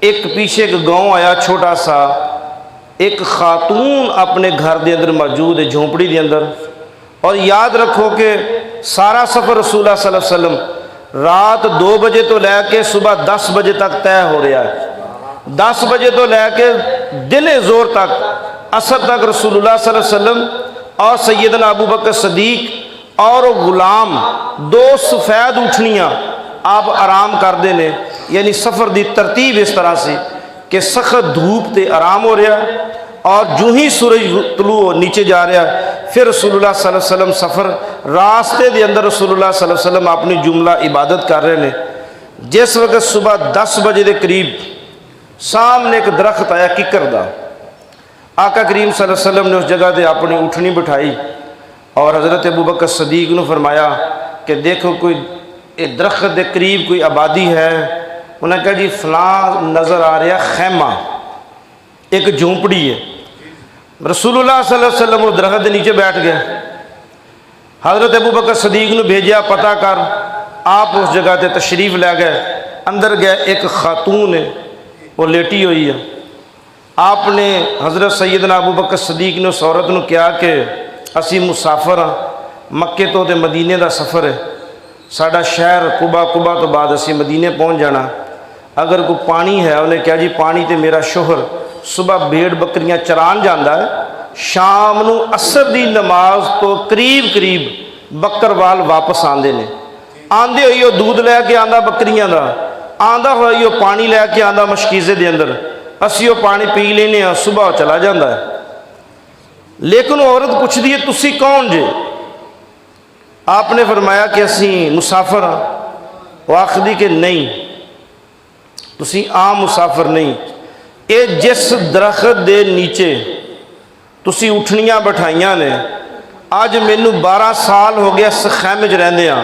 एक पीछे एक गांव आया छोटा सा, एक खातून अपने घर के अंदर मौजूद है, झोंपड़ी के अंदर। और याद रखो कि सारा सफ़र रसूलुल्लाह सल्लल्लाहु अलैहि वसल्लम रात 2 बजे तो लैके सुबह 10 बजे तक तय हो रहा है। 10 बजे तो लैके दिन जोर तक असर तक रसूलुल्लाह सल्लल्लाहु अलैहि वसल्लम और सैयदना अबू बकर सदीक और गुलाम 2 सफ़ेद उठनियाँ आप आराम करते हैं। यानी सफ़र की तरतीब इस तरह से कि सख्त धूप से आराम हो रहा है और जो ही सूरज तलू नीचे जा रहा है, फिर रसूलुल्लाह सल्लल्लाहु अलैहि वसल्लम सफ़र रास्ते के अंदर रसूलुल्लाह सल्लल्लाहु अलैहि वसल्लम अपनी जुमला इबादत कर रहे हैं। जिस वक्त सुबह 10 बजे के करीब सामने एक दरख्त आया किकर का। आका करीम सल्लल्लाहु अलैहि वसल्लम ने उस जगह पर अपनी उठनी बिठाई और हज़रत अबू बकर सदीक ने फरमाया कि देखो कोई दरख्त के करीब कोई आबादी है। उन्हें कहा जी फलां नज़र आ रहा खैमा, एक झोंपड़ी है। रसूलुल्लाह सल्लल्लाहु अलैहि वसल्लम उस दरख्त के नीचे बैठ गए। हज़रत अबू बकर सदीक ने भेजा पता कर। आप उस जगह पर तशरीफ़ लै गए। अंदर गए, एक खातून है वो लेटी हुई है। आपने हज़रत सैयदना अबू बकर सदीक ने उस औरत को कहा कि असी मुसाफिर हाँ, मक्के तो मदीने का सफ़र है, साडा शहर कुबा तो बाद असी मदीने पहुँच जाना। अगर कोई पानी है, उन्हें कहा जी पानी तो मेरा शोहर सुबह भेड़ बकरियां चरान जाता है, शाम को असर की नमाज तो करीब बकरवाल वापस आते हैं। आंदे हुई वो दूध लैके आंदा बकरियां का, आंदा हुआ वो पानी लैके आंदा मशकीज़े के अंदर, असी वो पानी पी लेने, सुबह चला जाता है। लेकिन औरत पूछती है तुसी कौन जे? आपने फरमाया कि असी मुसाफिर हाँ। वो आखदी कि नहीं, तुसी आम मुसाफिर नहीं, ये जिस दरख्त के नीचे तुसी उठनियाँ बिठाइया ने, अज मैनू 12 साल हो गया इस खैमे च रहिंदे आ।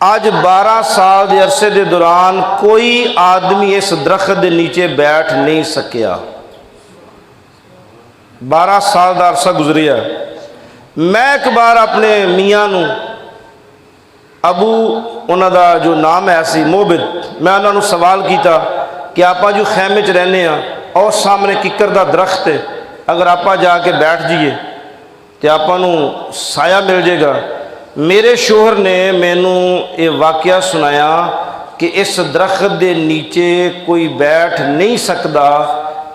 अज 12 साल के अरसे के दौरान कोई आदमी इस दरख्त के नीचे बैठ नहीं सकिया। 12 साल का अरसा गुजरिया। मैं एक बार अपने मियाँ नू, अबू उन्होंने जो नाम है सी मोबिद, मैं उन्होंने सवाल किया कि आप जो खैमे च रहने और सामने किकर का दरख्त है, अगर आप जाके बैठ जाइए तो आपू साया मिल जाएगा। मेरे शोहर ने मैनू ये वाकया सुनाया कि इस दरख्त के नीचे कोई बैठ नहीं सकता।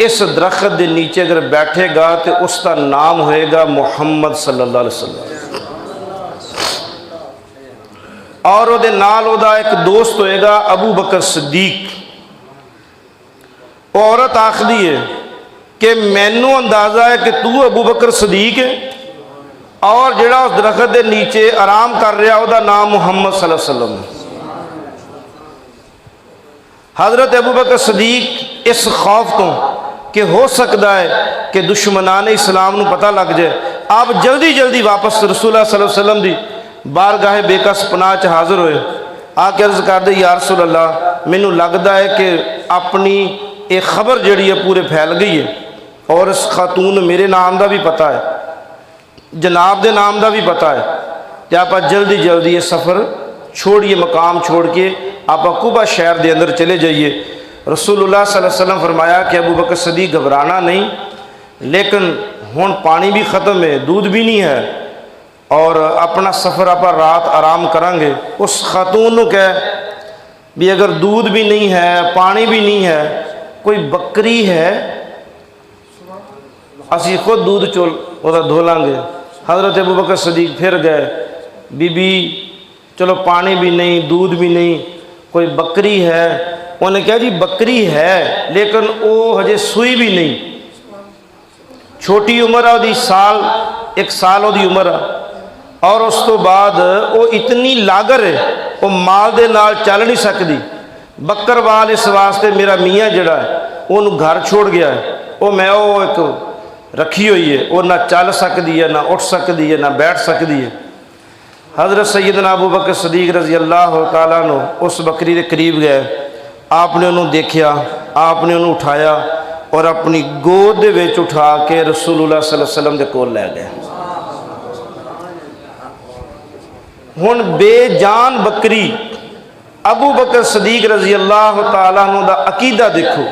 इस दरख्त के नीचे अगर बैठेगा तो उसका नाम होएगा मुहम्मद सल्लल्लाहु अलैहि वसल्लम, और वो नाल ओदा एक दोस्त होएगा अबू बकर सिद्दीक। औरत आखदी है कि मैनू अंदाज़ा है कि तू अबू बकर सिद्दीक है और जिहड़ा उस दरख्त के नीचे आराम कर रहा उसका नाम मुहम्मद सल्लल्लाहु अलैहि वसल्लम। हज़रत अबू बकर सिद्दीक इस खौफ तो कि हो सकता है कि दुश्मनान इस्लाम को पता लग जाए, आप जल्दी वापस रसूलुल्लाह सल्लल्लाहु अलैहि वसल्लम की बारगाह बेकस पनाह च हाज़िर होए। आके अर्ज़ करदे या रसूल अल्लाह, मैनू लगता है कि अपनी ये खबर जिहड़ी है पूरे फैल गई है और इस खातून मेरे नाम का भी पता है, जनाब के नाम का भी पता है, तो आप जल्दी ये सफ़र छोड़िए, मकाम छोड़ के आप कुबा शहर के अंदर चले जाइए। रसूलुल्लाह सल्लल्लाहु अलैहि वसल्लम फरमाया कि अबू बकर सदीक घबराना नहीं, लेकिन हुण पानी भी ख़त्म है, दूध भी नहीं है और अपना सफ़र आप रात आराम करांगे। उस खातून को कह भी अगर दूध भी नहीं है, पानी भी नहीं है, कोई बकरी है, असी खुद दूध चोल वह धो लांगे। हज़रत अबू बकर सदीक फिर गए, बीबी चलो पानी भी नहीं, दूध भी नहीं, कोई बकरी है? उन्हें कहा जी बकरी है लेकिन वो हजे सूई भी नहीं, छोटी उम्र है, एक साल वो उम्र है और उस तो बाद वो इतनी लागर है वो माल दे नाल चल नहीं सकती। बकरवाल इस वास्ते मेरा मियाँ जड़ा है उन्होंने घर छोड़ गया है, वो मैं वो एक रखी हुई है, वो ना चल सकती है, ना उठ सकती है, ना बैठ सकती है। हज़रत सैयदना अबू बकर सदीक रज़ी अल्लाह तआला अन्हु उस बकरी के करीब गए, आपने उन्होंने देखा, आपने उन्होंने उठाया और अपनी गोद दे विच उठा के रसूलुल्लाह सल्लल्लाहु अलैहि वसल्लम के कोल लै गए। हुण बेजान बकरी अबू बकर सदीक रजी अल्लाह तआला अन्हु दा अकीदा देखो,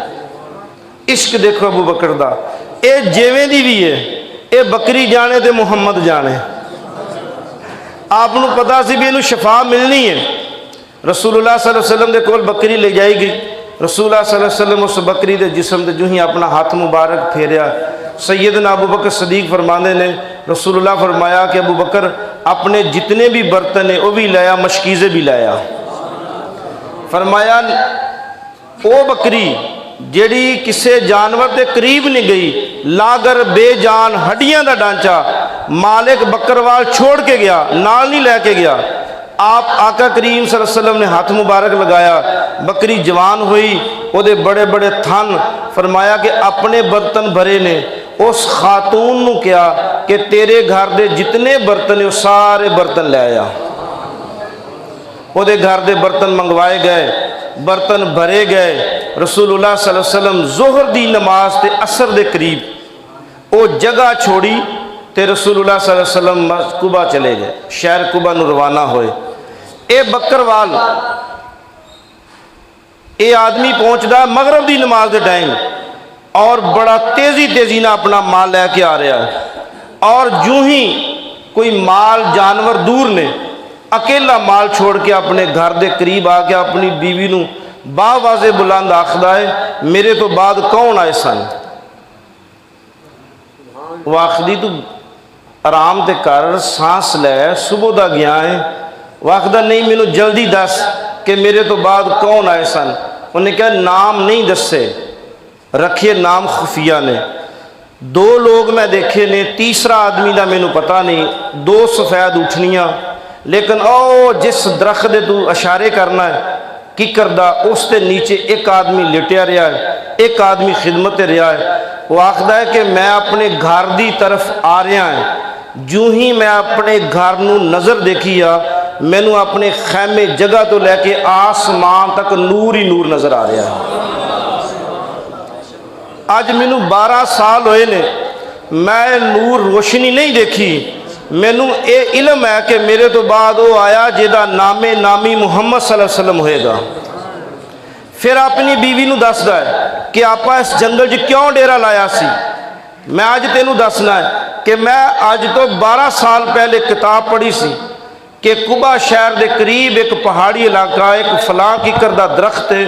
इश्क देखो अबू बकर दा। ये जिवें दी भी है, ये बकरी जाने तो मुहम्मद जाने। आपनू पता सी भी इनू शफा मिलनी है। रसूलुल्लाह सल्लल्लाहु अलैहि वसल्लम दे कोल बकरी ले जाई गई। रसूलुल्लाह सल्लल्लाहु अलैहि वसल्लम उस बकरी के जिस्म ते जो ही अपना हाथ मुबारक फेरिया, सैयदना अबू बकर सदीक फरमाते ने, रसूलुल्लाह फरमाया कि अबू बकर अपने जितने भी बर्तन है वह भी लाया, मशकीज़े भी लाया। फरमाया वो बकरी जेड़ी किसी जानवर के करीब नहीं गई, लागर बेजान हड्डियां का ढांचा, मालिक बकरवाल छोड़ के गया, नाल नहीं लैके गया। आप आका करीम सल्लल्लाहु अलैहि वसल्लम ने हाथ मुबारक लगाया, बकरी जवान हुई, वो बड़े बड़े थन। फरमाया कि अपने बर्तन भरे ने। उस खातून नू कहा कि तेरे घर के जितने बर्तन है सारे बर्तन ले आया। वो घर के बर्तन मंगवाए गए, बर्तन भरे गए। रसूलुल्लाह सल्लल्लाहु अलैहि वसल्लम जोहर की नमाज ते असर के करीब वो जगह छोड़ी ते रसूलुल्लाह सल्लल्लाहु अलैहि वसल्लम कुबा चले गए, शहर कुबा नू रवाना होए। ये बकरवाल ये आदमी पहुँचता मगरब की नमाज के टाइम और बड़ा तेजी तेजी ना अपना माल लैके आ रहा है। और जूं ही कोई माल जानवर दूर ने, अकेला माल छोड़ के अपने घर के करीब आके अपनी बीवी नू बावाजे बुलंद आखदा है, मेरे तो बाद कौन आए सन? वो आखदी तू आराम ते कर, सांस लै, सुबह का गया है। वो आखदा नहीं, मैनू जल्दी दस कि मेरे तो बाद कौन आए सन? उन्हें कहा नाम नहीं दसे, रखे नाम खुफिया ने। दो लोग मैं देखे ने, तीसरा आदमी का मैनू पता नहीं। दो सफेद उठनियाँ, लेकिन ओ जिस दरख्त दे तू इशारे करना है की करदा, उसके नीचे एक आदमी लिटिया रहा है, एक आदमी खिदमत रहा है। वो आखदा है कि मैं अपने घर की तरफ आ रहा है। जूं ही मैं अपने घर नू नज़र देखी आ, मैनू अपने खैमे जगह तो लैके आसमान तक नूर ही नूर नज़र आ रहा है। अज मैनू 12 साल होए ने, मैं नूर रोशनी नहीं देखी। मैनू ये इलम है कि मेरे तो बाद वो आया जिहदा नामे नामी मुहम्मद सल्लल्लाहु अलैहि वसल्लम होएगा। फिर अपनी बीवी नू दसदा है कि आप इस जंगल च क्यों डेरा लाया सी। मैं अज तेनू दसना है कि मैं अज तो 12 साल पहले किताब पढ़ी सी कि कुबा शहर के करीब एक पहाड़ी इलाका, एक फलां किकर दा दरख्त है,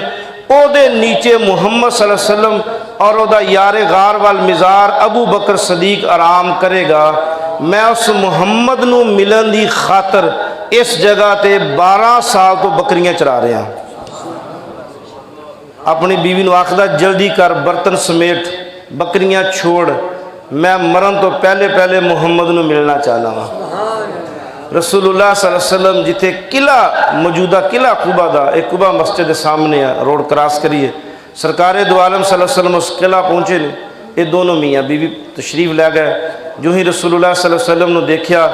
ओदे नीचे मुहम्मद सल्लल्लाहु अलैहि वसल्लम और ओदा यारे गार वाल मिजार अबू बकर सदीक आराम करेगा। मैं उस मुहम्मद नू मिलन की खातर इस जगह ते 12 साल तो बकरियां चरा रहा। अपनी बीवी नू आखदा जल्दी कर, बर्तन समेट, बकरियां छोड़, मैं मरन तो पहले पहले मुहम्मद नू मिलना चाहना वा। रसूलुल्लाह सल्लल्लाहु अलैहि वसल्लम जिथे किला मौजूदा किला कुबा दा, एक कुबा मस्जिद के सामने है, रोड क्रॉस करिए, सरकारे दो आलम सल्लल्लाहु अलैहि वसल्लम उस किला पहुँचे ने। ये दोनों मियाँ बीवी तशरीफ लै गए। जो ही रसूलुल्लाह सल्लल्लाहु अलैहि वसल्लम ने देखा,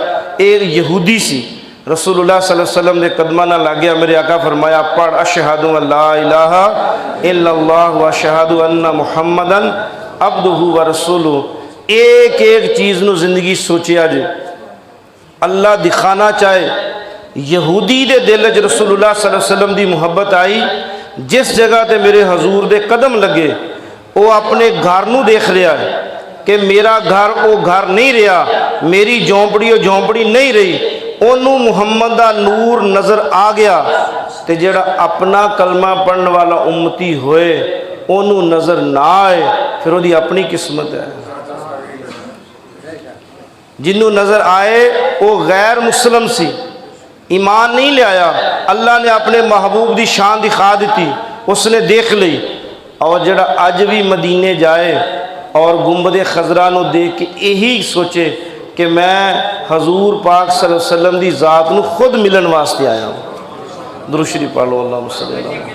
एक यहूदी सी, रसूलुल्लाह सल्लल्लाहु अलैहि वसल्लम के कदमां नाल लग गया। मेरे आका फरमाया पढ़ अशहदु अल्ला इलाहा इल्लल्लाह व अशहदु अन्ना मुहम्मदन अब्दुहु व रसूलुहु। एक एक चीज़ नू जिंदगी सोचिया जे, अल्लाह दिखाना चाहे। यहूदी दे दिल च रसूलुल्लाह सल्लल्लाहु अलैहि वसल्लम की मुहब्बत आई। जिस जगह ते मेरे हजूर दे कदम लगे, वो अपने घर नू देख रहा है कि मेरा घर वो घर नहीं रहा, मेरी झोंपड़ी वो झोंपड़ी नहीं रही। ओनू मुहम्मद दा नूर नज़र आ गया। तो जेड़ा अपना कलमा पढ़ने वाला उम्मती होए ओनू नज़र ना आए, फिर वो अपनी किस्मत है। जिन्हों नज़र आए वो गैर मुसलम सी, ईमान नहीं लिया, अल्लाह ने अपने महबूब की शान दिखा दी, उसने देख ली। और जड़ा अज भी मदीने जाए और गुंबद खजरा नू देख के यही सोचे कि मैं हजूर पाक सल्लल्लाहु अलैहि वसल्लम की ज़ात नू खुद मिलन वास्ते आया हूँ। दुरूद शरीफ पढ़ लो, अल्लाहुम्मा सल्ली अला मुहम्मद।